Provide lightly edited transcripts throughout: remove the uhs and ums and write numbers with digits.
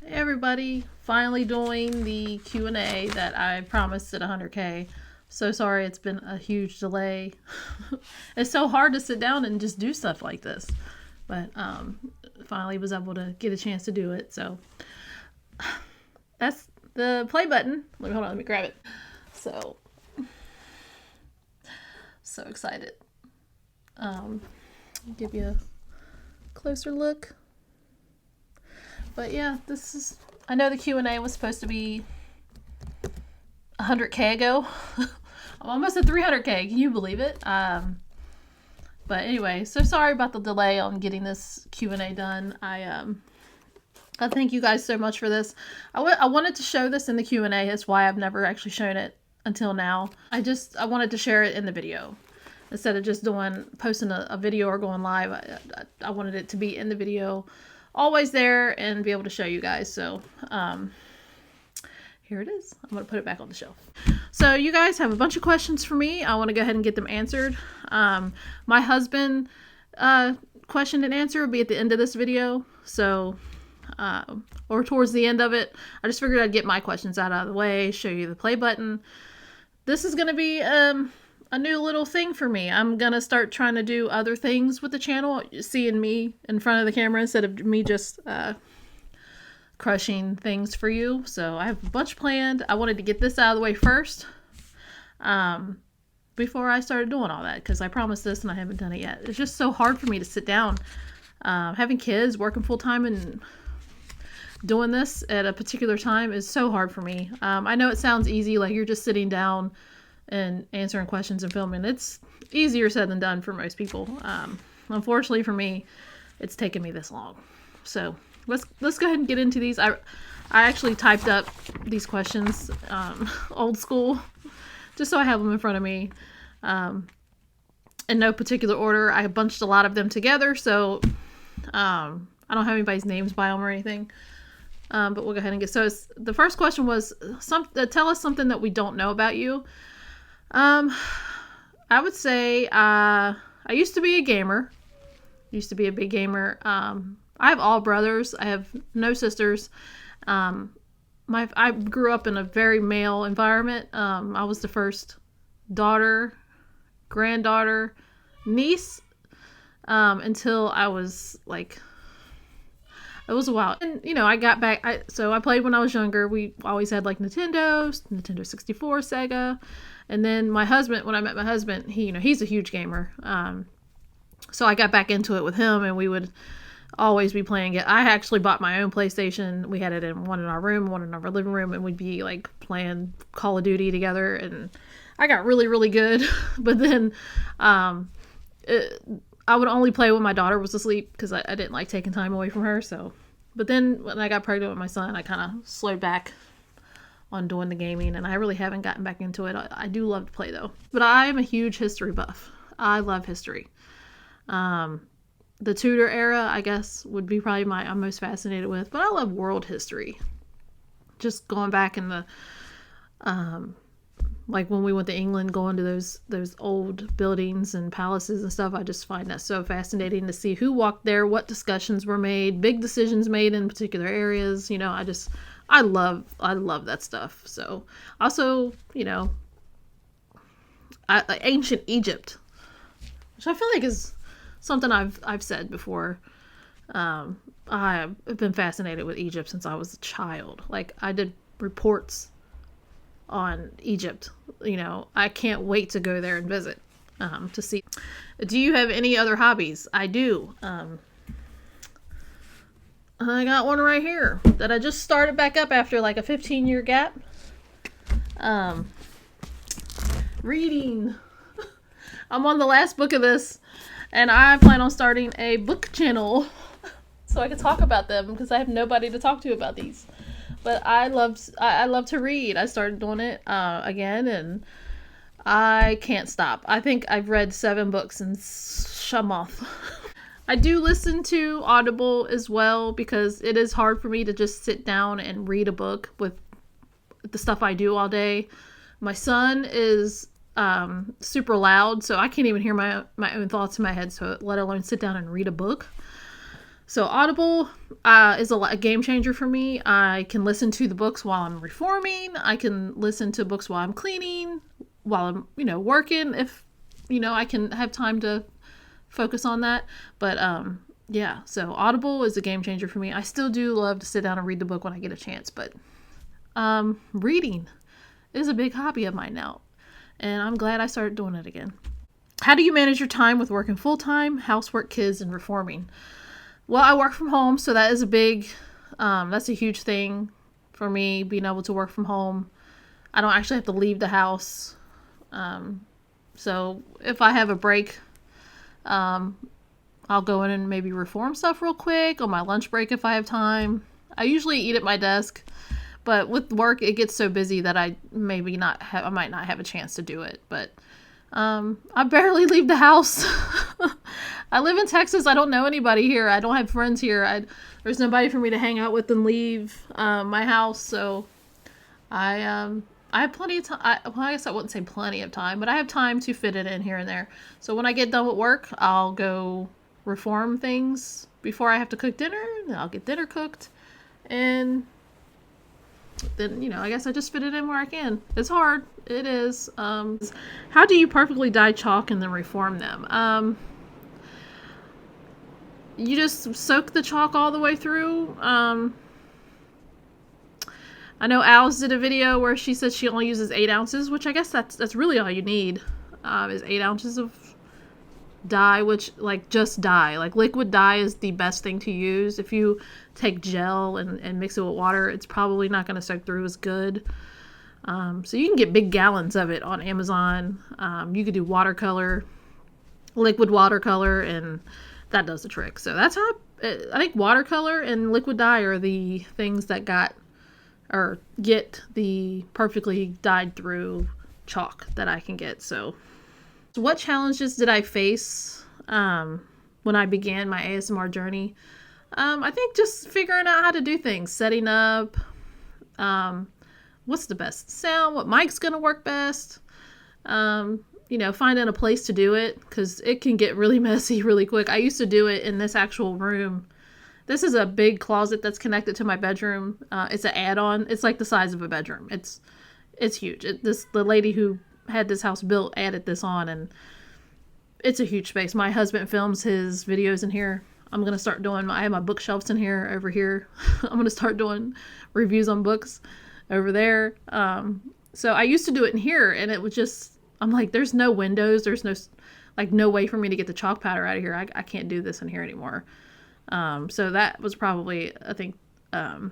Hey everybody, finally doing the Q&A that I promised at 100K. So sorry it's been a huge delay. It's so hard to sit down and just do stuff like this. But finally was able to get a chance to do it. So that's the play button. Hold on, let me grab it. So excited. Give you a closer look. But yeah, this is, I know the Q&A was supposed to be 100K ago. I'm almost at 300K. Can you believe it? But anyway, so sorry about the delay on getting this Q&A done. I thank you guys so much for this. I wanted to show this in the Q&A. That's why I've never actually shown it until now. I wanted to share it in the video. Instead of just posting a video or going live, I wanted it to be in the video, always there, and be able to show you guys. So here it is. I'm going to put it back on the shelf. So you guys have a bunch of questions for me. I want to go ahead and get them answered. My husband question and answer will be at the end of this video. So, or towards the end of it. I just figured I'd get my questions out of the way, show you the play button. This is going to be a new little thing for me. I'm going to start trying to do other things with the channel, seeing me in front of the camera instead of me just crushing things for you. So I have a bunch planned. I wanted to get this out of the way first before I started doing all that, because I promised this and I haven't done it yet. It's just so hard for me to sit down. Having kids, working full-time, and doing this at a particular time is so hard for me. I know it sounds easy, like you're just sitting down and answering questions and filming. It's easier said than done for most people. Unfortunately for me, it's taken me this long. So let's go ahead and get into these. I actually typed up these questions old school, just so I have them in front of me, in no particular order. I bunched a lot of them together, so I don't have anybody's names by them or anything. But we'll go ahead and get. So the first question was, tell us something that we don't know about you. I would say I used to be a gamer. Used to be a big gamer. I have all brothers. I have no sisters. I grew up in a very male environment. I was the first daughter, granddaughter, niece, until I was like, it was a while. And, I got back. So I played when I was younger. We always had like Nintendo 64, Sega. And then my husband, when I met my husband, he's a huge gamer. So I got back into it with him, and we would always be playing it. I actually bought my own PlayStation. We had it one in our room, one in our living room, and we'd be like playing Call of Duty together. And I got really, really good. But then I would only play when my daughter was asleep, because I didn't like taking time away from her. So, but then when I got pregnant with my son, I kind of slowed back on doing the gaming, and I really haven't gotten back into it. I do love to play though. But I am a huge history buff. I love history. The Tudor era, I guess, would be probably I'm most fascinated with. But I love world history. Just going back in the like when we went to England, going to those old buildings and palaces and stuff, I just find that so fascinating to see who walked there, what discussions were made, big decisions made in particular areas. I love that stuff. So also, ancient Egypt, which I feel like is something I've said before. I've been fascinated with Egypt since I was a child. Like, I did reports on Egypt. I can't wait to go there and visit, to see. Do you have any other hobbies? I do. I got one right here that I just started back up after like a 15-year gap. Reading. I'm on the last book of this, and I plan on starting a book channel so I can talk about them, because I have nobody to talk to about these. But I love to read. I started doing it again, and I can't stop. I think I've read 7 books in a month. I do listen to Audible as well, because it is hard for me to just sit down and read a book with the stuff I do all day. My son is super loud, so I can't even hear my own thoughts in my head, so let alone sit down and read a book. So Audible is a game changer for me. I can listen to the books while I'm reforming. I can listen to books while I'm cleaning, while I'm, working, if, I can have time to focus on that. But yeah, so Audible is a game changer for me. I still do love to sit down and read the book when I get a chance, but reading is a big hobby of mine now, and I'm glad I started doing it again. How do you manage your time with working full-time, housework, kids, and reforming? Well, I work from home, so that is that's a huge thing for me, being able to work from home. I don't actually have to leave the house. So if I have a break, I'll go in and maybe reform stuff real quick on my lunch break if I have time. I usually eat at my desk, but with work, it gets so busy that I might not have a chance to do it. But I barely leave the house. I live in Texas. I don't know anybody here. I don't have friends here. There's nobody for me to hang out with and leave my house. So I have plenty of time. I guess I wouldn't say plenty of time, but I have time to fit it in here and there. So when I get done with work, I'll go reform things before I have to cook dinner. And I'll get dinner cooked, and then, I guess I just fit it in where I can. It's hard. It is. How do you perfectly dye chalk and then reform them? You just soak the chalk all the way through. I know Alice did a video where she said she only uses 8 ounces, which I guess that's really all you need, is 8 ounces of dye, which, just dye. Liquid dye is the best thing to use. If you take gel and mix it with water, it's probably not going to soak through as good. So you can get big gallons of it on Amazon. You could do liquid watercolor, and that does the trick. So that's how I think watercolor and liquid dye are the things that get the perfectly dyed through chalk that I can get. So what challenges did I face when I began my ASMR journey? I think just figuring out how to do things, setting up, what's the best sound, what mic's going to work best, finding a place to do it, because it can get really messy really quick. I used to do it in this actual room. This is a big closet that's connected to my bedroom. It's an add-on. It's like the size of a bedroom. It's huge. The lady who had this house built added this on, and it's a huge space. My husband films his videos in here. I'm going to start I have my bookshelves in here, over here. I'm going to start doing reviews on books over there. So I used to do it in here, and it was just, I'm like, there's no windows. There's no way for me to get the chalk powder out of here. I can't do this in here anymore. So that was probably, I think, a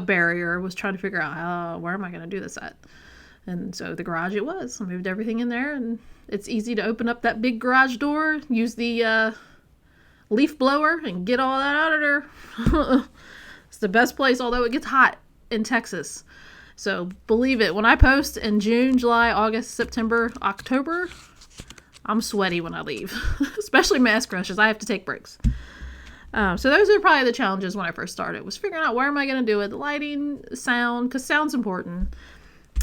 barrier, was trying to figure out where am I going to do this at? And so the garage it was. I moved everything in there, and it's easy to open up that big garage door, use the leaf blower, and get all that out of there. It's the best place, although it gets hot in Texas. So believe it, when I post in June, July, August, September, October, I'm sweaty when I leave, especially mask rushes. I have to take breaks. So those are probably the challenges when I first started, was figuring out where am I going to do it, the lighting, sound, because sound's important.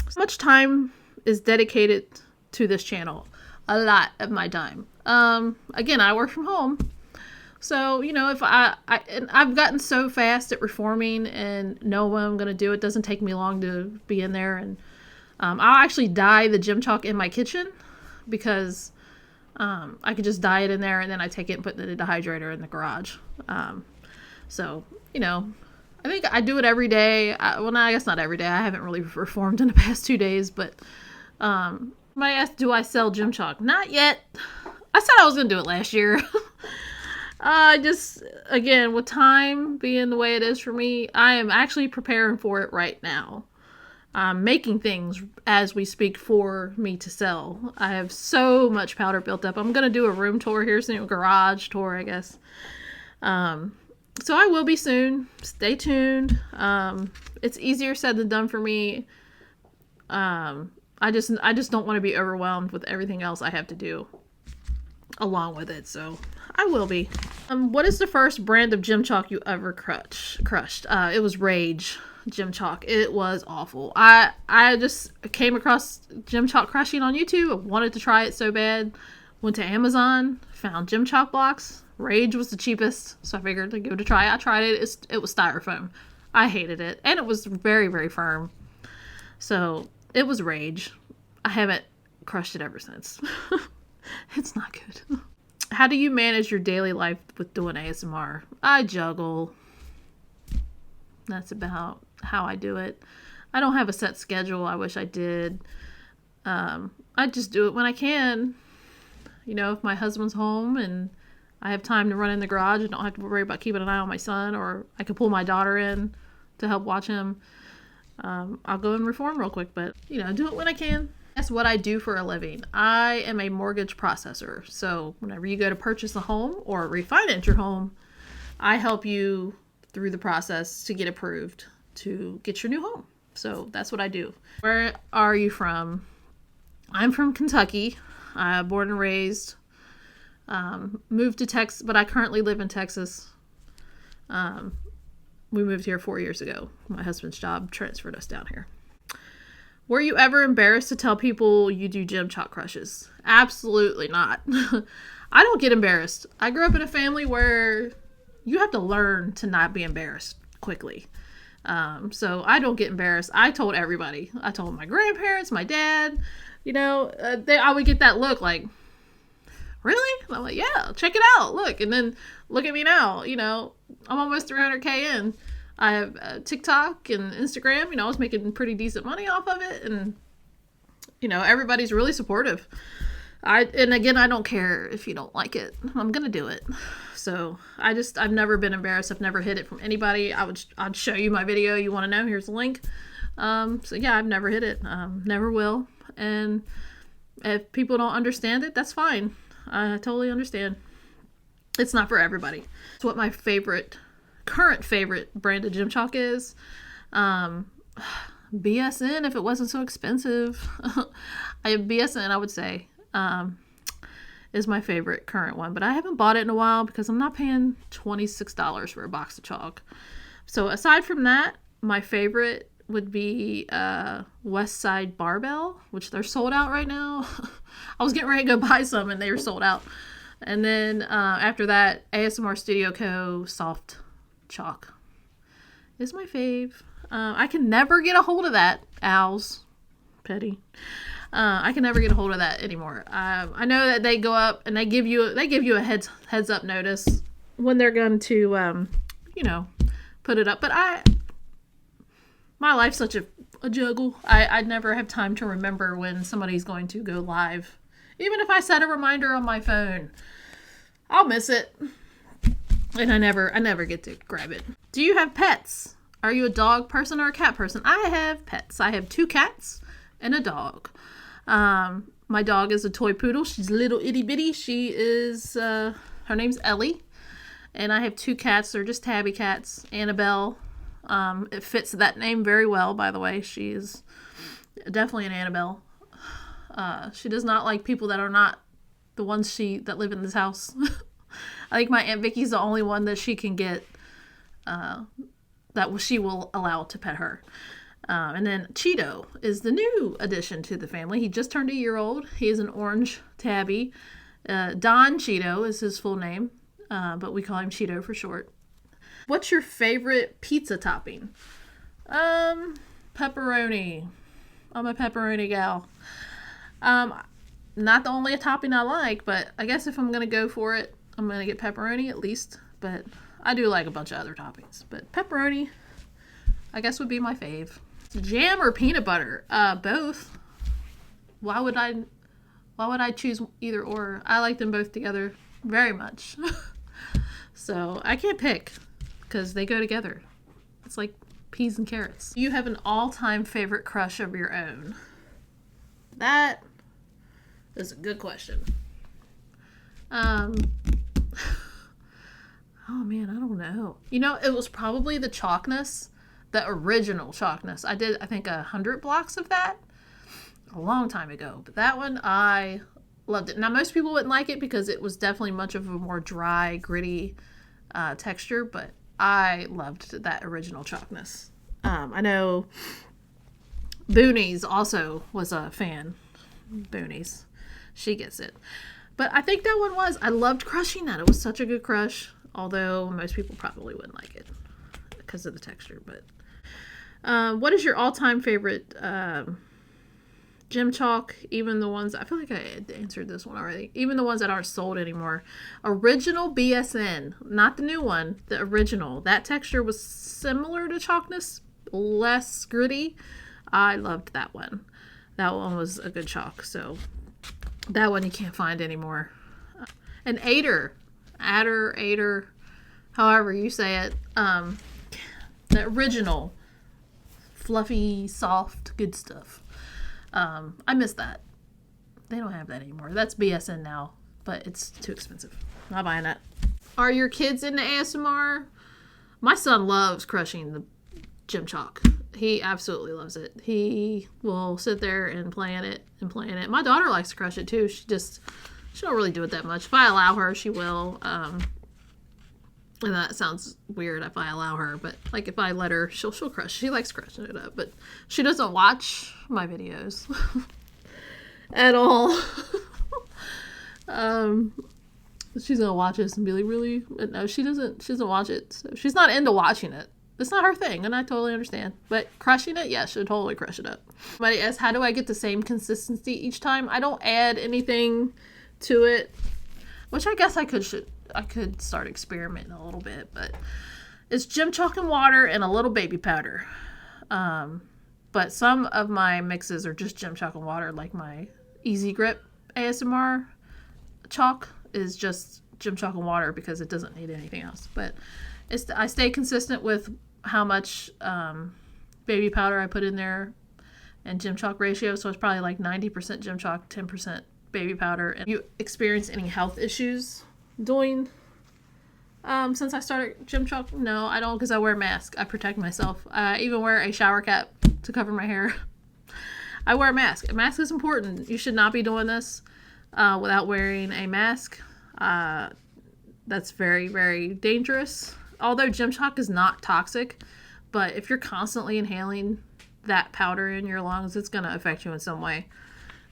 So much time is dedicated to this channel. A lot of my time. Again, I work from home. So, if I've gotten so fast at reforming and know what I'm going to do, it doesn't take me long to be in there. And I'll actually dye the gym chalk in my kitchen, because I could just dye it in there, and then I take it and put it in the dehydrator in the garage. So, I think I do it every day. I guess not every day. I haven't really reformed in the past 2 days, but somebody asked, do I sell gym chalk? Not yet. I said I was going to do it last year. Again, with time being the way it is for me, I am actually preparing for it right now. I'm making things as we speak for me to sell. I have so much powder built up. I'm going to do a room tour here soon, a garage tour, I guess. So I will be soon. Stay tuned. It's easier said than done for me. I just don't want to be overwhelmed with everything else I have to do along with it. So I will be. What is the first brand of gym chalk you ever crushed? It was Rage gym chalk. It was awful. I just came across gym chalk crushing on YouTube. I wanted to try it so bad. Went to Amazon, found gym chalk blocks. Rage was the cheapest, so I figured to give it a try. I tried it. It was styrofoam. I hated it, and it was very, very firm. So it was Rage. I haven't crushed it ever since. It's not good. How do you manage your daily life with doing ASMR? I juggle. That's about how I do it. I don't have a set schedule. I wish I did. I just do it when I can. You know, if my husband's home and I have time to run in the garage and don't have to worry about keeping an eye on my son, or I could pull my daughter in to help watch him, I'll go and reform real quick. But, you know, do it when I can. That's what I do for a living. I am a mortgage processor. So whenever you go to purchase a home or refinance your home, I help you through the process to get approved to get your new home. So that's what I do. Where are you from? I'm from Kentucky. Born and raised. Moved to Texas, but I currently live in Texas. We moved here 4 years ago. My husband's job transferred us down here. Were you ever embarrassed to tell people you do gym chalk crushes? Absolutely not. I don't get embarrassed. I grew up in a family where you have to learn to not be embarrassed quickly. So I don't get embarrassed. I told everybody. I told my grandparents, my dad, you know, I would get that look like, really? And I'm like, yeah, check it out. Look. And then look at me now. You know, I'm almost 300K in. I have TikTok and Instagram. You know, I was making pretty decent money off of it. And, you know, everybody's really supportive. And again, I don't care if you don't like it. I'm going to do it. So I've never been embarrassed. I've never hid it from anybody. I'd show you my video. You want to know? Here's the link. So yeah, I've never hid it. Never will. And if people don't understand it, that's fine. I totally understand. It's not for everybody. It's what my current favorite brand of gym chalk is. BSN, if it wasn't so expensive. BSN, I would say, is my favorite current one. But I haven't bought it in a while because I'm not paying $26 for a box of chalk. So aside from that, my favorite would be West Side Barbell, which they're sold out right now. I was getting ready to go buy some and they were sold out. And then after that, ASMR Studio Co. Soft Chalk is my fave. I can never get a hold of that. Owls. Petty. I can never get a hold of that anymore. I know that they go up and they give you a heads up notice when they're going to put it up. But my life's such a juggle. I never have time to remember when somebody's going to go live. Even if I set a reminder on my phone, I'll miss it. And I never get to grab it. Do you have pets? Are you a dog person or a cat person? I have pets. I have 2 cats and a dog. My dog is a toy poodle. She's little itty bitty. She is, her name's Ellie. And I have 2 cats. They're just tabby cats. Annabelle. It fits that name very well, by the way. She is definitely an Annabelle. She does not like people that are not the ones that live in this house. I think my Aunt Vicky's the only one that she can get, she will allow to pet her. And then Cheeto is the new addition to the family. He just turned a year old. He is an orange tabby. Don Cheeto is his full name, but we call him Cheeto for short. What's your favorite pizza topping? Pepperoni. I'm a pepperoni gal. Not the only topping I like, but I guess if I'm going to go for it, I'm going to get pepperoni at least. But I do like a bunch of other toppings. But pepperoni, I guess, would be my fave. Jam or peanut butter? Both. Why would I choose either or? I like them both together very much. So I can't pick because they go together. It's like peas and carrots. Do you have an all-time favorite crush of your own? That is a good question. Oh man, I don't know. You know, it was probably the Chalkness, the original Chalkness. I did, I think, 100 blocks of that a long time ago. But that one, I loved it. Now, most people wouldn't like it because it was definitely much of a more dry, gritty texture. But I loved that original Chalkness. I know Boonies also was a fan. Boonies. She gets it. But I think that one was. I loved crushing that. It was such a good crush. Although most people probably wouldn't like it because of the texture. But what is your all-time favorite gym chalk? Even the ones, I feel like I answered this one already. Even the ones that aren't sold anymore. Original BSN, not the new one. The original. That texture was similar to chalkness, less gritty. I loved that one. That one was a good chalk. So that one you can't find anymore. An Ader, however you say it. The original, fluffy, soft, good stuff. I miss that. They don't have that anymore. That's BSN now, but it's too expensive. Not buying that. Are your kids into ASMR? My son loves crushing the gym chalk. He absolutely loves it. He will sit there and play in it. My daughter likes to crush it too. She don't really do it that much. If I allow her, she will. And that sounds weird if I allow her, but like if I let her, she'll crush. She likes crushing it up, but she doesn't watch my videos at all. She's gonna watch this and be like, really? But no, she doesn't watch it. So she's not into watching it. It's not her thing, and I totally understand. But crushing it, yeah, she'll totally crush it up. Somebody asks, how do I get the same consistency each time? I don't add anything to it, which I guess I could start experimenting a little bit, but it's gym chalk and water and a little baby powder. But some of my mixes are just gym chalk and water, like my Easy Grip ASMR chalk is just gym chalk and water because it doesn't need anything else. But I stay consistent with how much baby powder I put in there and gym chalk ratio, so it's probably like 90% gym chalk, 10% baby powder. And you experience any health issues doing since I started gym chalk? No, I don't, because I wear a mask. I protect myself. I even wear a shower cap to cover my hair. I wear a mask. A mask is important. You should not be doing this without wearing a mask. That's very, very dangerous. Although gym chalk is not toxic, but if you're constantly inhaling that powder in your lungs, it's going to affect you in some way.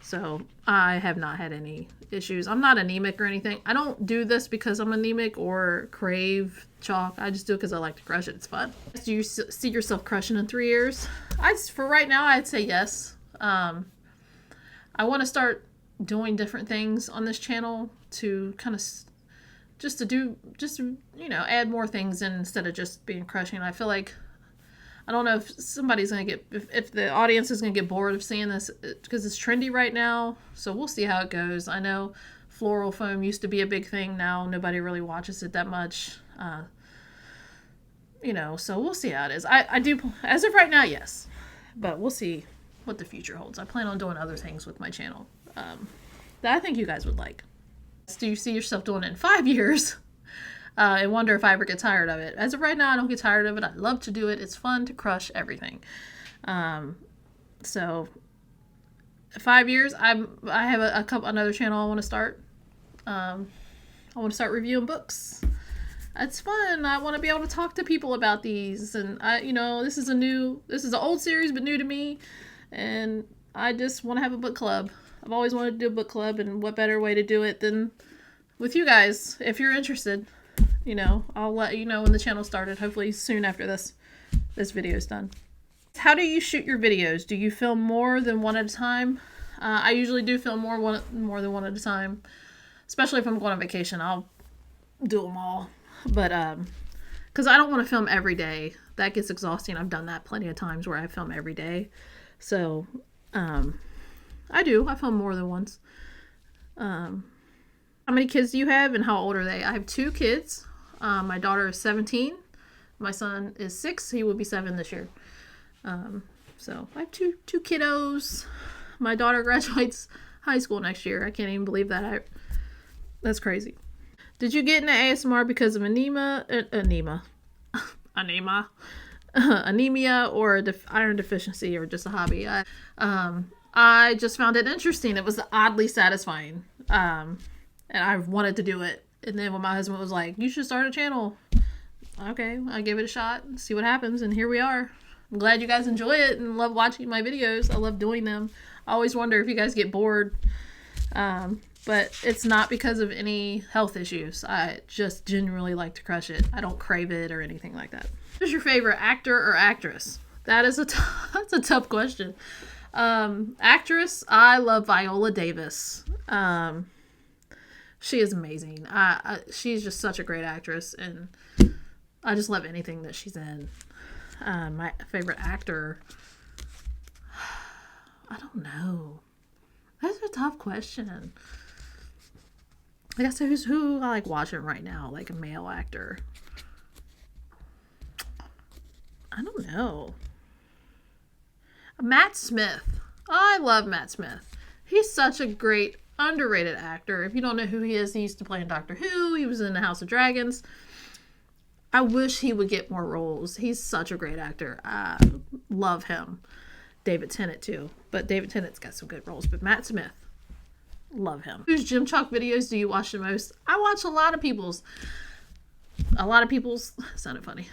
So I have not had any issues. I'm not anemic or anything. I don't do this because I'm anemic or crave chalk. I just do it because I like to crush it. It's fun. Do you see yourself crushing in 3 years? For right now, I'd say yes. I want to start doing different things on this channel to kind of add more things in instead of just being crushing. I feel like, I don't know if somebody's going to if the audience is going to get bored of seeing this because it's trendy right now. So we'll see how it goes. I know floral foam used to be a big thing. Now nobody really watches it that much. So we'll see how it is. I do, as of right now, yes. But we'll see what the future holds. I plan on doing other things with my channel that I think you guys would like. Do you see yourself doing it in 5 years? I wonder if I ever get tired of it. As of right now, I don't get tired of it. I love to do it. It's fun to crush everything. So 5 years, I have another channel I want to start. I want to start reviewing books. It's fun. I want to be able to talk to people about these. And this is an old series, but new to me. And I just want to have a book club. I've always wanted to do a book club, and what better way to do it than with you guys, if you're interested. I'll let you know when the channel started, hopefully soon after this video is done. How do you shoot your videos? Do you film more than one at a time? I usually do film more than one at a time, especially if I'm going on vacation. I'll do them all, but because I don't want to film every day. That gets exhausting. I've done that plenty of times where I film every day. So I film more than once. How many kids do you have and how old are they? I have 2 kids. My daughter is 17. My son is 6. He will be 7 this year. So I have two kiddos. My daughter graduates high school next year. I can't even believe that. That's crazy. Did you get into ASMR because of anemia, or iron deficiency, or just a hobby? I just found it interesting. It was oddly satisfying. And I wanted to do it. And then when my husband was like, you should start a channel. Okay, I gave it a shot and see what happens. And here we are. I'm glad you guys enjoy it and love watching my videos. I love doing them. I always wonder if you guys get bored. but it's not because of any health issues. I just genuinely like to crush it. I don't crave it or anything like that. Who's your favorite actor or actress? That is that's a tough question. Actress, I love Viola Davis. She is amazing. She's just such a great actress, and I just love anything that she's in. My favorite actor, I don't know. That's a tough question. I guess who I like watching right now, like a male actor. I don't know. Matt Smith. I love Matt Smith. He's such a great, underrated actor. If you don't know who he is, he used to play in Doctor Who. He was in the House of Dragons. I wish he would get more roles. He's such a great actor. I love him. David Tennant too. But David Tennant's got some good roles. But Matt Smith, love him. Whose Gym Chalk videos do you watch the most? I watch a lot of people's. Sounded funny.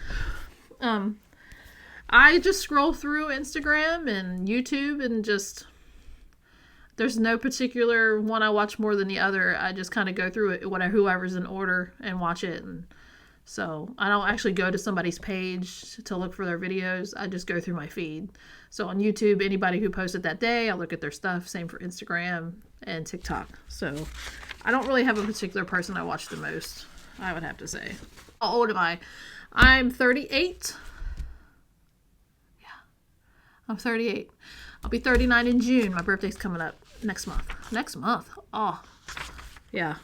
I just scroll through Instagram and YouTube and just, there's no particular one I watch more than the other. I just kind of go through it, whoever's in order, and watch it. And so I don't actually go to somebody's page to look for their videos. I just go through my feed. So on YouTube, anybody who posted that day, I look at their stuff. Same for Instagram and TikTok. So I don't really have a particular person I watch the most, I would have to say. How old am I? I'm 38. I'm 38. I'll be 39 in June. My birthday's coming up next month. Next month? Oh, yeah.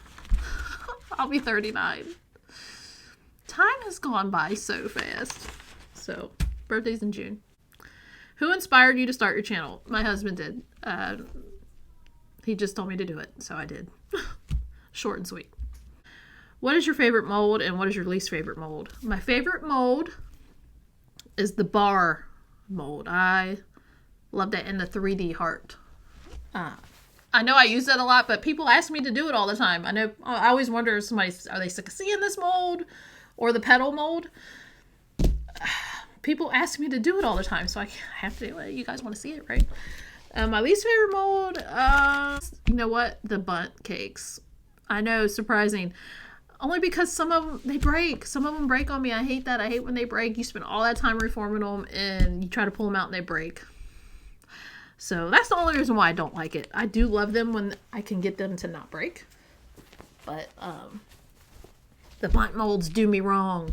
I'll be 39. Time has gone by so fast. So, birthday's in June. Who inspired you to start your channel? My husband did. He just told me to do it, so I did. Short and sweet. What is your favorite mold and what is your least favorite mold? My favorite mold is the bar mold. I love that, in the 3D heart. I know I use that a lot, but people ask me to do it all the time. I always wonder if are they sick of seeing this mold or the petal mold? People ask me to do it all the time, so I have to do it. You guys want to see it, right? My least favorite mold, you know what? The bundt cakes. I know, surprising. Only because some of them, they break. Some of them break on me. I hate that. I hate when they break. You spend all that time reforming them, and you try to pull them out, and they break. So that's the only reason why I don't like it. I do love them when I can get them to not break. But the bundt molds do me wrong.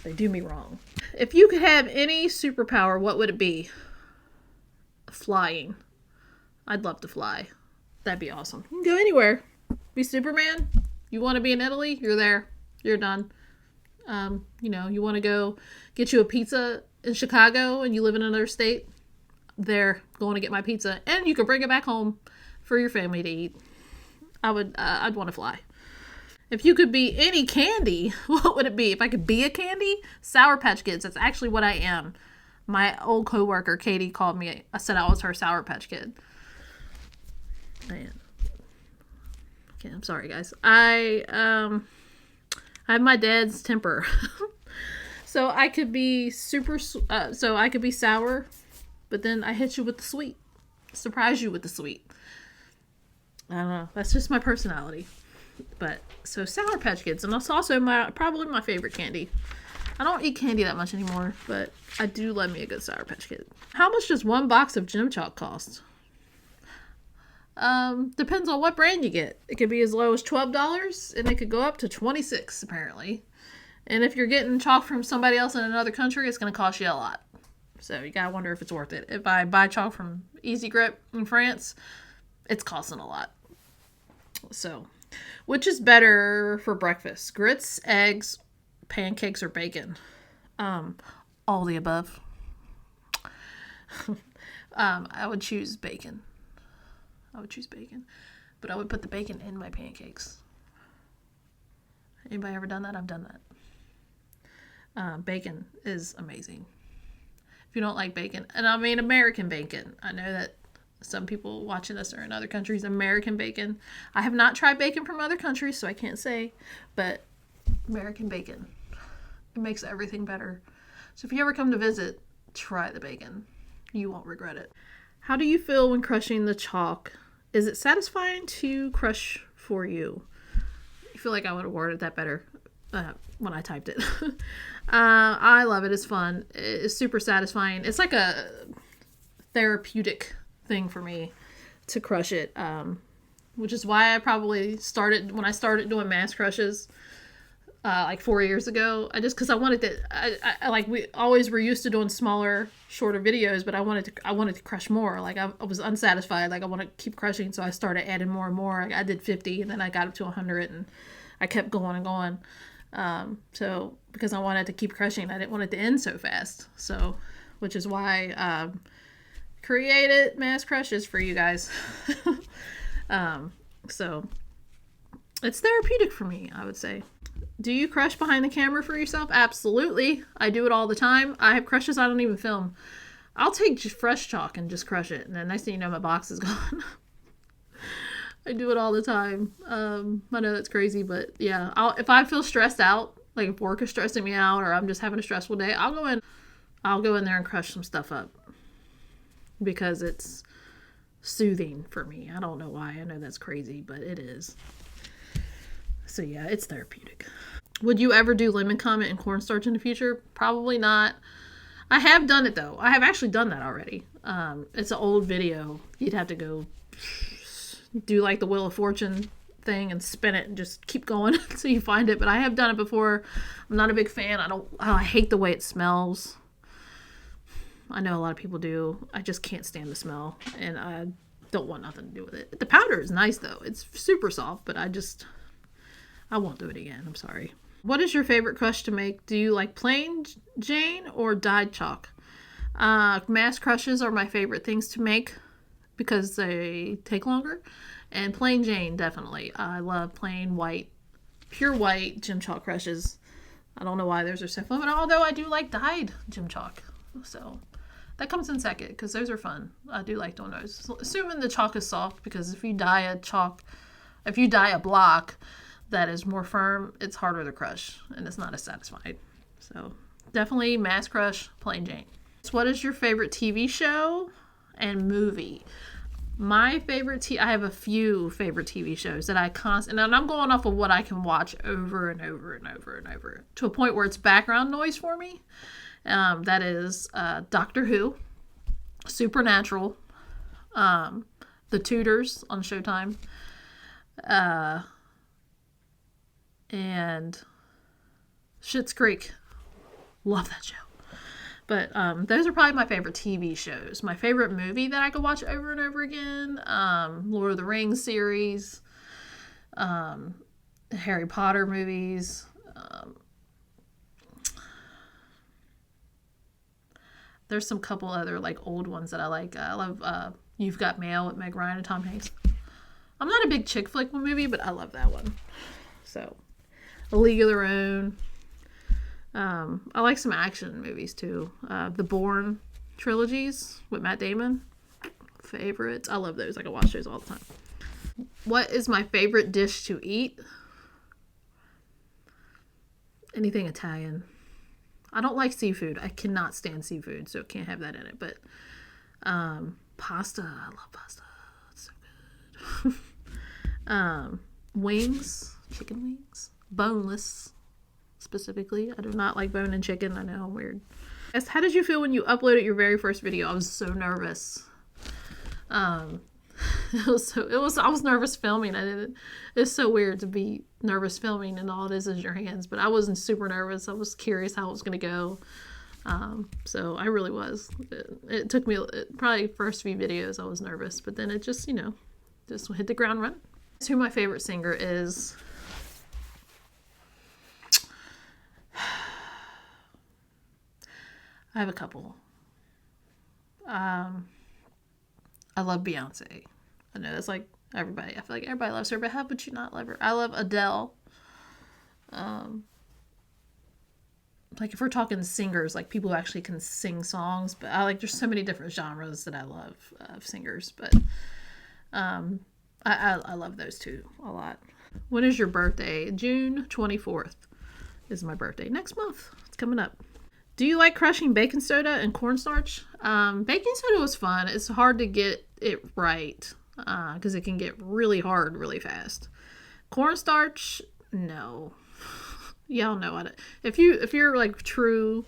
They do me wrong. If you could have any superpower, what would it be? Flying. I'd love to fly. That'd be awesome. You can go anywhere. Be Superman. You want to be in Italy? You're there. You're done. You want to go get you a pizza in Chicago and you live in another state? There, going to get my pizza. And you can bring it back home for your family to eat. I'd want to fly. If you could be any candy, what would it be? If I could be a candy? Sour Patch Kids. That's actually what I am. My old coworker, Katie, called me. I said I was her Sour Patch Kid. Man. Okay, I'm sorry, guys. I have my dad's temper. So I could be I could be sour, but then I hit you with the sweet. Surprise you with the sweet. I don't know. That's just my personality. But, so Sour Patch Kids. And that's also probably my favorite candy. I don't eat candy that much anymore, but I do love me a good Sour Patch Kid. How much does one box of Gym Chalk cost? Depends on what brand you get. It could be as low as $12, and it could go up to $26, apparently. And if you're getting chalk from somebody else in another country, it's going to cost you a lot. So you gotta wonder if it's worth it. If I buy chalk from Easy Grip in France, it's costing a lot. So, which is better for breakfast? Grits, eggs, pancakes, or bacon? All the above. I would choose bacon. But I would put the bacon in my pancakes. Anybody ever done that? I've done that. Bacon is amazing. If you don't like bacon, and I mean American bacon. I know that some people watching this are in other countries. American bacon. I have not tried bacon from other countries, so I can't say. But American bacon. It makes everything better. So if you ever come to visit, try the bacon. You won't regret it. How do you feel when crushing the chalk Is it satisfying to crush for you? I feel like I would have worded that better when I typed it. I love it. It's fun. It's super satisfying. It's like a therapeutic thing for me to crush it, which is why I probably started when I started doing mass crushes like 4 years ago. Because I wanted to. I like we always were used to doing smaller, shorter videos, but I wanted to crush more. Like I was unsatisfied. Like I want to keep crushing, so I started adding more and more. I did 50, and then I got up to 100, and I kept going and going. So because I wanted to keep crushing, I didn't want it to end so fast. So, which is why created mass crushes for you guys. So it's therapeutic for me, I would say. Do you crush behind the camera for yourself? Absolutely. I do it all the time. I have crushes I don't even film. I'll take just fresh chalk and just crush it, and then next thing you know, my box is gone. I do it all the time. I know that's crazy, but yeah, if I feel stressed out, like if work is stressing me out or I'm just having a stressful day, I'll go in there and crush some stuff up because it's soothing for me. I don't know why. I know that's crazy, but it is. So yeah, it's therapeutic. Would you ever do lemon comment and cornstarch in the future? Probably not. I have done it though. I have actually done that already. It's an old video. You'd have to go do like the Wheel of Fortune thing and spin it and just keep going until you find it. But I have done it before. I'm not a big fan. I hate the way it smells. I know a lot of people do. I just can't stand the smell, and I don't want nothing to do with it. The powder is nice though. It's super soft, but I won't do it again. I'm sorry. What is your favorite crush to make? Do you like plain Jane or dyed chalk? Mass crushes are my favorite things to make because they take longer. And plain Jane, definitely. I love plain white, pure white Gem Chalk crushes. I don't know why those are so fun, although I do like dyed Gem Chalk. So that comes in second because those are fun. I do like doing those. Assuming the chalk is soft, because if you dye a block that is more firm, it's harder to crush and it's not as satisfying. So definitely mass crush, plain Jane. So what is your favorite TV show and movie? My favorite I have a few favorite TV shows that I and I'm going off of what I can watch over and over and over and over to a point where it's background noise for me. That is Doctor Who, Supernatural, The Tudors on Showtime, and Schitt's Creek. Love that show. But those are probably my favorite TV shows. My favorite movie that I could watch over and over again, Lord of the Rings series, Harry Potter movies. There's some couple other like old ones that I like. I love You've Got Mail with Meg Ryan and Tom Hanks. I'm not a big chick flick movie, but I love that one. So, A League of Their Own. I like some action movies too. The Bourne trilogies with Matt Damon. Favorites. I love those. I can watch those all the time. What is my favorite dish to eat? Anything Italian. I don't like seafood. I cannot stand seafood, so can't have that in it. But pasta. I love pasta. It's so good. Wings. Chicken wings. Boneless. Specifically, I do not like bone and chicken. I know, I'm weird. How did you feel when you uploaded your very first video? I was so nervous. I was nervous filming. It's so weird to be nervous filming and all it is your hands, but I wasn't super nervous. I was curious how it was going to go. So I really was. It took me probably first few videos I was nervous, but then it just hit the ground running. That's who my favorite singer is. I have a couple. I love Beyonce. I know that's like everybody. I feel like everybody loves her, but how would you not love her? I love Adele. Like if we're talking singers, like people who actually can sing songs, but there's so many different genres that I love of singers, but I love those two a lot. When is your birthday? June 24th is my birthday. Next month. It's coming up. Do you like crushing baking soda and cornstarch? Baking soda was fun. It's hard to get it right. because it can get really hard really fast. Cornstarch, no. Y'all know it. If you're like true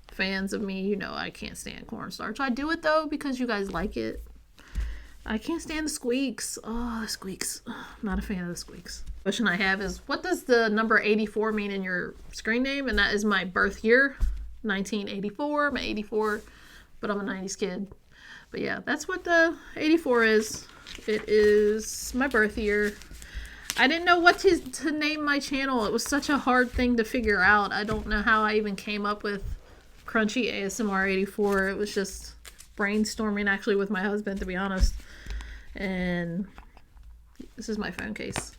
fans of me, you know I can't stand cornstarch. I do it though because you guys like it. I can't stand the squeaks. Oh, the squeaks. I'm not a fan of the squeaks. Question I have is, what does the number 84 mean in your screen name? And that is my birth year, 1984. I'm 84, but I'm a 90s kid. But yeah, that's what the 84 is. It is my birth year. I didn't know what to name my channel. It was such a hard thing to figure out. I don't know how I even came up with Crunchy ASMR 84. It was just brainstorming actually with my husband, to be honest. And this is my phone case.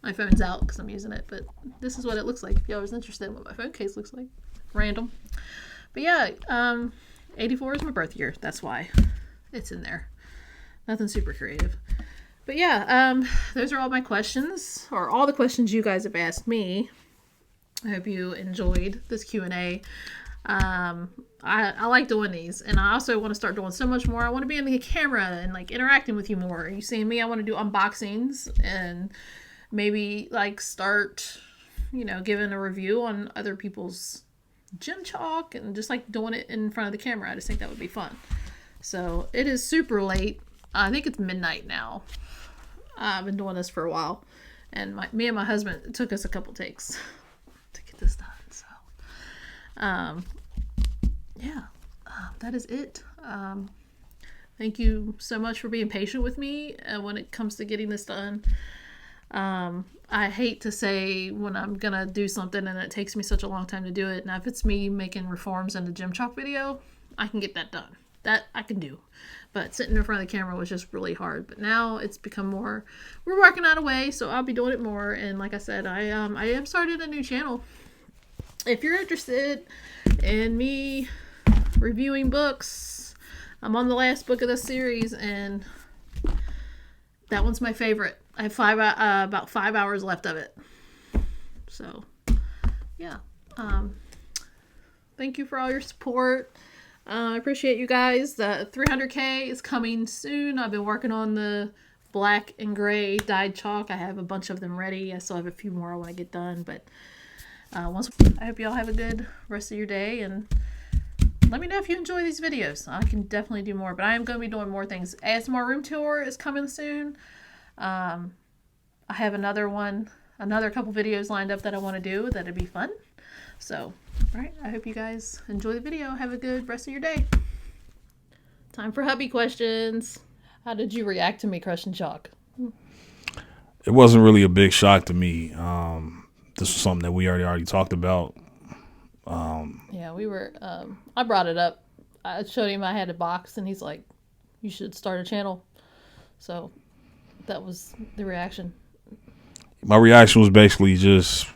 My phone's out because I'm using it, but this is what it looks like if y'all was interested in what my phone case looks like. Random. But yeah, 84 is my birth year. That's why it's in there. Nothing super creative. But yeah, those are all my questions, or all the questions you guys have asked me. I hope you enjoyed this Q&A. I like doing these, and I also want to start doing so much more. I want to be in the camera and like interacting with you more. You see me, I want to do unboxings and maybe like start, giving a review on other people's gym chalk and just like doing it in front of the camera. I just think that would be fun. So it is super late. I think it's midnight now. I've been doing this for a while, and me and my husband, it took us a couple takes to get this done. So, that is it. Thank you so much for being patient with me when it comes to getting this done. I hate to say when I'm gonna do something and it takes me such a long time to do it. Now, if it's me making reforms in the gym chalk video, I can get that done. That I can do. But sitting in front of the camera was just really hard. But now it's become more, we're working out a way, so I'll be doing it more. And like I said, I am started a new channel. If you're interested in me reviewing books, I'm on the last book of this series, and that one's my favorite. I have about 5 hours left of it. So, yeah. Thank you for all your support. I appreciate you guys. The 300K is coming soon. I've been working on the black and gray dyed chalk. I have a bunch of them ready. I still have a few more I want to get done, but I hope y'all have a good rest of your day, and let me know if you enjoy these videos. I can definitely do more, but I am going to be doing more things. ASMR room tour is coming soon. I have another couple videos lined up that I want to do that'd be fun. So, alright, I hope you guys enjoy the video. Have a good rest of your day. Time for hubby questions. How did you react to me crushing chalk? It wasn't really a big shock to me. This was something that we already talked about. Yeah, we were, I brought it up. I showed him I had a box, and he's like, you should start a channel. So, that was the reaction. My reaction was basically just,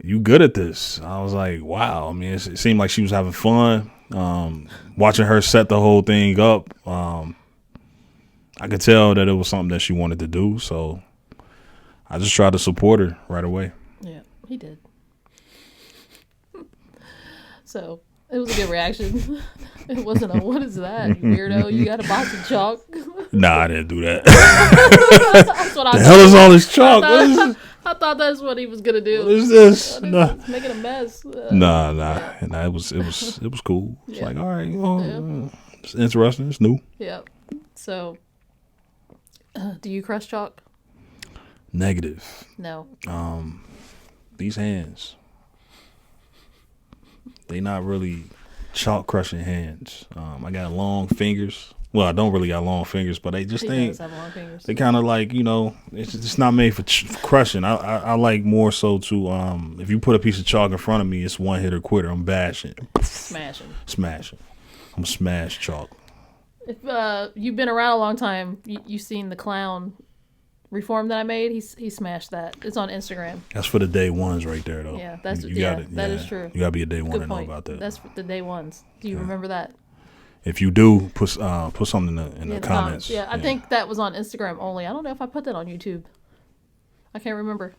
you good at this. I was like, wow. I mean, it seemed like she was having fun. Watching her set the whole thing up, I could tell that it was something that she wanted to do. So I just tried to support her right away. Yeah, he did. So it was a good reaction. It wasn't a, what is that, you weirdo? You got a box of chalk? Nah, I didn't do that. That's what the hell is all this chalk? I thought that's what he was gonna do. What is this? Nah. Making a mess. Nah. It was cool. It's like, all right, it's interesting. It's new. Yeah. So, do you crush chalk? Negative. No. These hands, they not really chalk crushing hands. I got long fingers. Well, I don't really got long fingers, but they just think they kind of like, it's not made for crushing. I like more so to, if you put a piece of chalk in front of me, it's one hitter quitter. I'm bashing. Smashing. I'm a smash chalk. If you've been around a long time, you've seen the clown reform that I made. He smashed that. It's on Instagram. That's for the day ones right there, though. Yeah, that is true. You gotta be a day one to know about that. That's the day ones. Do you remember that? If you do, put something in the comments. Yeah, I think that was on Instagram only. I don't know if I put that on YouTube. I can't remember.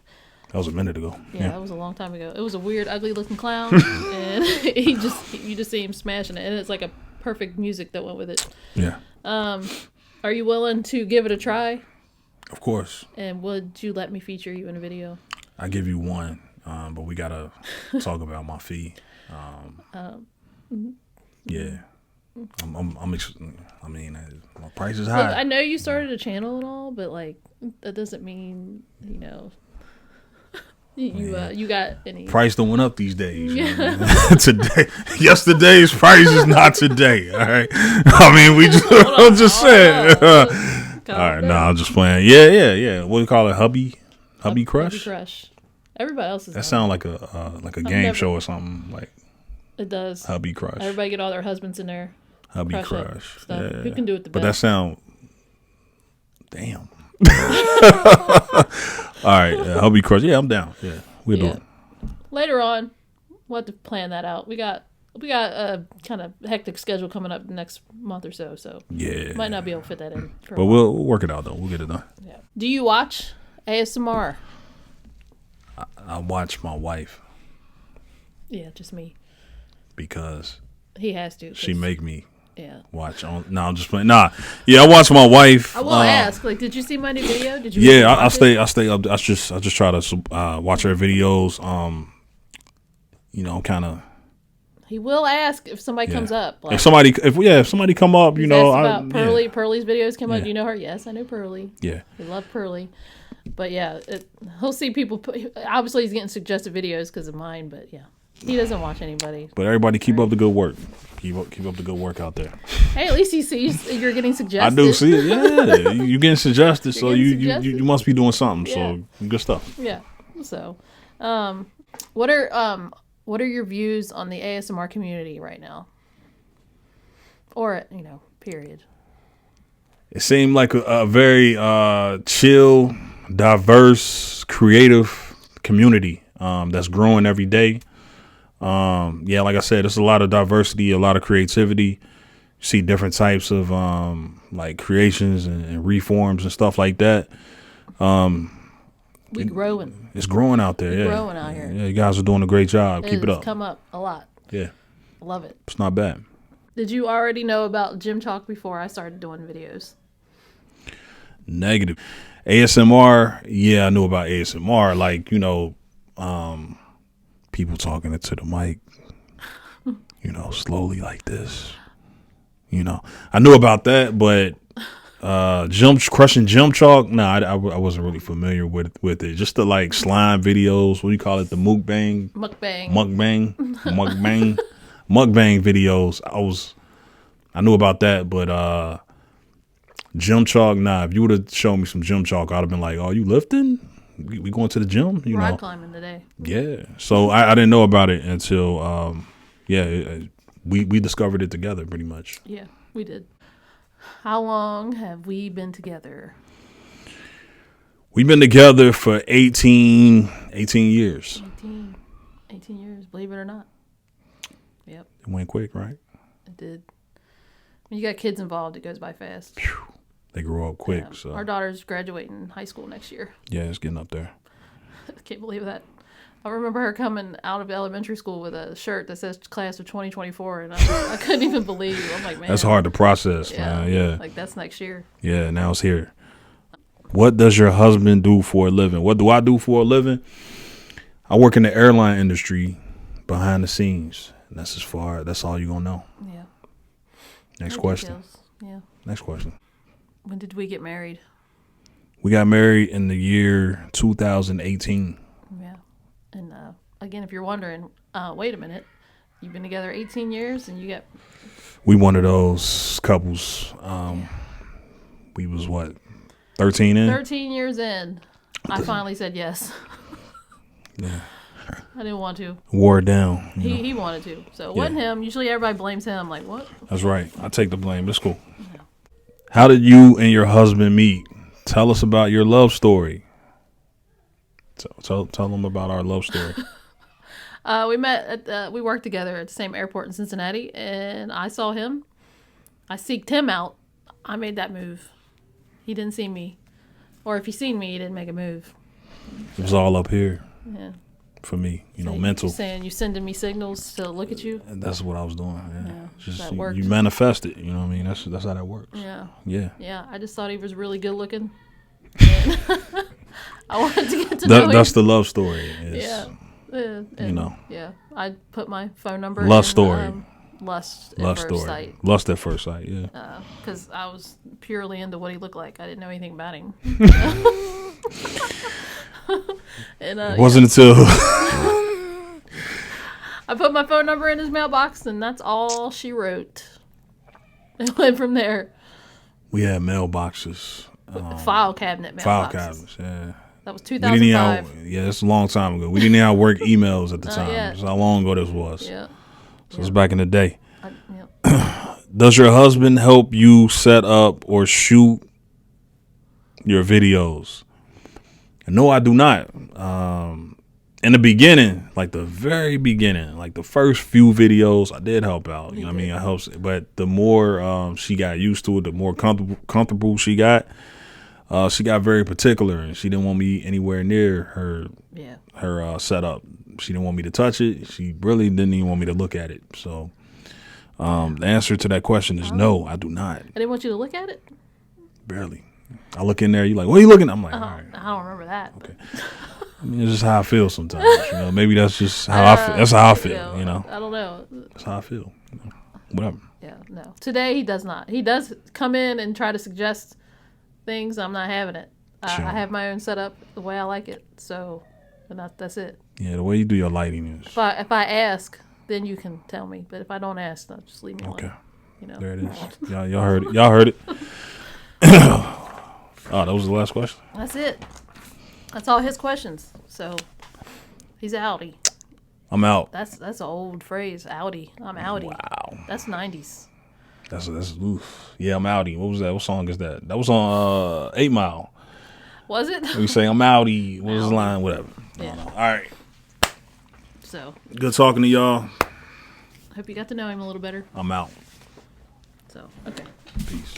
That was a minute ago. Yeah, that was a long time ago. It was a weird, ugly looking clown, and you just see him smashing it, and it's like a perfect music that went with it. Yeah. Are you willing to give it a try? Of course. And would you let me feature you in a video? I give you one, but we gotta talk about my fee. Yeah. I mean, my price is high. Look, I know you started a channel and all, but like that doesn't mean you got any price don't went up these days. Today, yesterday's price is not today. All right. I mean, I'm just saying. All right, I'm just playing. Yeah. What do you call it? Hubby Crush. Hubby Crush. Everybody else is. That sounds like a game show or something. Like it does. Hubby Crush. Everybody get all their husbands in there. Hubby Crush. Yeah. Who can do it the best? But that sound. Damn. All right, Hubby Crush. Yeah, I'm down. Yeah, we'll do it. Later on, we'll have to plan that out. We got a kind of hectic schedule coming up next month or so. So yeah, might not be able to fit that in. But we'll work it out though. We'll get it done. Yeah. Do you watch ASMR? I watch my wife. Yeah, just me. Because he has to. She make me. Yeah. Watch on. No, I'm just playing. Nah. Yeah, I watch my wife. I will ask. Like, did you see my new video? Did you? Yeah, I stay up. I just try to watch her videos. Kind of. He will ask if somebody comes up. Like, if somebody come up, about Pearly. Pearly's videos come up. Do you know her? Yes, I know Pearly. Yeah. We love Pearly. But yeah, he'll see people. Obviously, he's getting suggested videos because of mine. But yeah, he doesn't watch anybody. But everybody keep up the good work. Keep up the good work out there. Hey, at least he sees you're getting suggested. I do see it. Yeah, you're getting suggested, so you must be doing something. Yeah. So good stuff. Yeah. So, what are your views on the ASMR community right now? Or period. It seemed like a very chill, diverse, creative community that's growing every day. Like I said, there's a lot of diversity, a lot of creativity. You see different types of like creations and reforms and stuff like that. We growing. It's growing out there. Growing out here. Yeah, you guys are doing a great job. Keep it up. It's come up a lot. Yeah. Love it. It's not bad. Did you already know about Gym Talk before I started doing videos? Negative. ASMR, yeah, I knew about ASMR. Like, people talking into the mic, slowly like this. I knew about that, but crushing gym chalk, I wasn't really familiar with it. Just the like slime videos, what do you call it? The mukbang videos. I knew about that, but gym chalk, if you would have shown me some gym chalk, I'd have been like, oh, you lifting? We going to the gym? Rock climbing today. Yeah. So I didn't know about it until, we discovered it together pretty much. Yeah, we did. How long have we been together? We've been together for 18 years. 18 years, believe it or not. Yep. It went quick, right? It did. When you got kids involved, it goes by fast. Phew. They grow up quick. Yeah. So our daughter's graduating high school next year. Yeah, it's getting up there. I can't believe that. I remember her coming out of elementary school with a shirt that says class of 2024, and I couldn't even believe. I'm like, man. That's hard to process, man. Yeah. Like, that's next year. Yeah, now it's here. What does your husband do for a living? What do I do for a living? I work in the airline industry behind the scenes. And that's all you're going to know. Yeah. Next question. Details. Yeah. Next question. When did we get married? We got married in the year 2018. Yeah. And again, if you're wondering, wait a minute. You've been together 18 years and you got... We one of those couples. We was 13 in? 13 years in. I finally said yes. Yeah. I didn't want to. Wore it down. He wanted to. So it wasn't him. Usually everybody blames him. Like, what? That's right. I take the blame. That's cool. Yeah. How did you and your husband meet? Tell us about your love story. Tell them about our love story. We met we worked together at the same airport in Cincinnati, and I saw him. I seeked him out. I made that move. He didn't see me. Or if he seen me, he didn't make a move. It was all up here. Yeah. for me. You know, So mental. You're saying you sending me signals to look at you? And that's what I was doing. Yeah, Yeah, just that you, worked. you manifest it. You know what I mean? That's how that works. Yeah. Yeah. Yeah, I just thought he was really good looking. And I wanted to get to know him. That's the love story. Yeah. And, know. Yeah. I put my phone number Lust in, story. Lust at Lust first story. sight. Lust at first sight. Yeah. Because I was purely into what he looked like. I didn't know anything about him. And It wasn't until I put my phone number in his mailbox, and that's all she wrote. It went from there. we had mailboxes. File cabinet mailboxes. File cabinets. Yeah. That was We didn't even have, 2005. yeah, that's a long time ago. We didn't even have work emails at the time. yet. That's how long ago this was. Yeah. So it's back in the day. Yeah. Does your husband help you set up or shoot your videos? No, I do not. In the beginning, like the very beginning, like the first few videos, I did help out. You know what I mean? I helped, but the more she got used to it, the more comfortable she got very particular, and she didn't want me anywhere near her setup. She didn't want me to touch it. She really didn't even want me to look at it. So the answer to that question is no, I do not. I didn't want you to look at it? Barely. I look in there, you're like, what are you looking at? I'm like, all right. I don't remember that. Okay. I mean, it's just how I feel sometimes. You know, maybe that's just how I feel. That's how I feel. You know, I don't know. that's how I feel. You know, whatever. Yeah, no. Today he does not. He does come in and try to suggest things. I'm not having it. Sure. I have my own setup the way I like it. So, and that's it. Yeah, the way you do your lighting is If I ask, then you can tell me. But if I don't ask, then just leave me alone. okay. You know. There it is. Y'all heard it. Y'all heard it. Oh, that was the last question. That's it. That's all his questions. So he's outie. I'm out. That's an old phrase. Outie. I'm outie. Wow. That's 90s. That's oof. Yeah, I'm outie. What was that? What song is that? That was on 8 Mile. Was it? We say I'm outie. What was the line? Whatever. Yeah. All right. So Good talking to y'all. hope you got to know him a little better. I'm out. So okay. Peace.